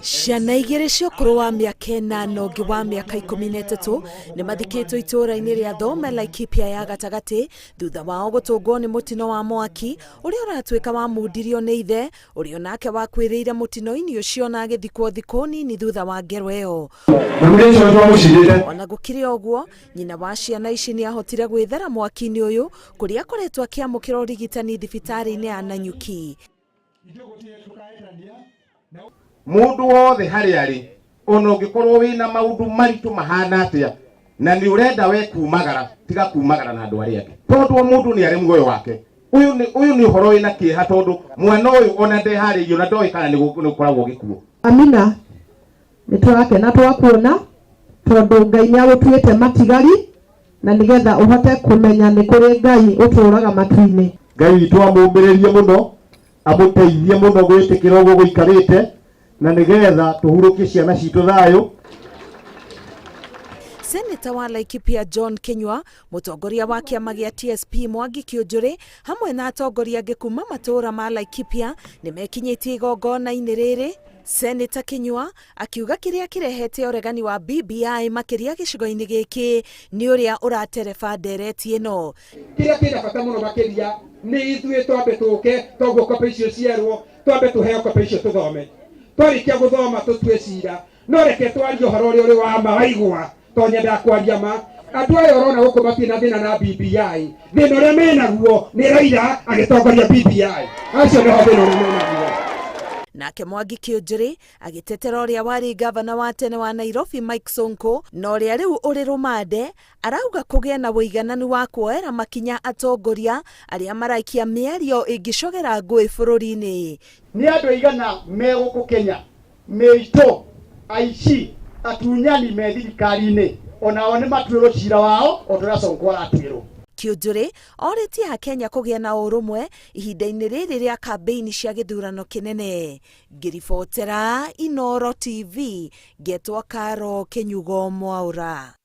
Ciana igĩrĩ cia ũkũrũ wa mĩaka 8 na ũngĩ wa mĩaka 13 nĩ mathikĩtwo itũũra-inĩ rĩa Thome, Laikipia ya gatagatĩ thutha wao gũtũngwo nĩ mũtino wa mwaki ũrĩa ũratuĩka wamundirio nĩ ithe ũrĩa onake wakuĩrĩire mũtino-inĩ ũcio na agĩthikwo thikũ nini thutha wa ngero ĩyo. Ona gũkĩrĩ ũguo, nyina wa ciana ici nĩ ahotire gwĩthera mwaki-inĩ ũyũ kũrĩa akoretwo akĩamũkĩra ũrigitani thibitarĩ-inĩ ya Nanyuki. Mundu wothe harĩ arĩ ona ũngĩkorwo wĩna maũndũ maritũ mahana atĩa na nĩ ũrenda we kumagara, tiga kumagara na andũ arĩa angĩ, tondũ mũndũ nĩ arĩ muoyo wake. Uyu ni ũhoro wĩna kĩeha tondũ mwana ũyũ ona ndeharĩirio na ndoĩ kana nĩ ũkoragwo gĩkuũ. Amina, nĩ tũrakena twakuona tondũ Ngai nĩ agũtuĩte matigari na nĩgetha ũhote kũmenya nĩ kũrĩ Ngai ũtũũraga matu-inĩ. Ngai witũ amũmbĩrĩrie mũno, amũteithie mũno gwĩtĩkĩra ũguo gũikarĩte na nĩgetha tũhurũkie ciana citũ thayũ. Seneta wa Laikipia John Kinyua, mũtongoria wa kĩama gĩa TSP Mwangi Kĩũnjũrĩ hamwe na atongoria angĩ kuma matũũra ma Laikipia nĩ mekinyĩtie igongona-inĩ rĩrĩ. Seneta Kinyua akiuga kĩrĩa kĩrehete ũregani wa BBI makĩria gĩcigo-inĩ gĩkĩ nĩ ũrĩa ũratereba ndereti ĩno. Kĩrĩa kĩna bata mũno makĩria nĩ ithuĩ twambe tũke toguo kope icio cierwo, twambe tũheo kope icio tũthome. Twarĩkia gũthoma tũtue cira, no reke twarie ũhoro ũrĩa ũrĩ wa ma waigua to nyenda kwaria ma. Andũ aya ũrona gũkũ matirĩ na thĩna na BBI, thĩna ũrĩa menaguo nĩ Raila agĩtongoria BBI. Acio nĩho thĩna ũrĩa menaguo. Nake Mwangi Kĩũnjũrĩ agĩtetera ũrĩa warĩ gavana wa tene wa Nairobi Mike Sonko na ũrĩa rĩu ũrĩ rũmande, arauga kũgĩa na ũigananu wa kuoera makinya atongoria arĩa maraikia mĩario ĩngĩcogera ngũĩ bũrũri-inĩ. Nĩ andũ aigana me gũkũ Kenya, meitũ, aici, atunyani me thirikari-inĩ, onao nĩ matuĩrwo cira wao o ũrĩa Sonko aratuĩrwo. Kĩũnjũrĩ orĩtie Akenya kũgĩa na ũrũmwe ihinda-inĩ rĩrĩ rĩa kambeini cia gĩthurano kĩnene. Ngĩribotera Inooro TV, ngetwo Karo Kĩnyugo Mwaũra.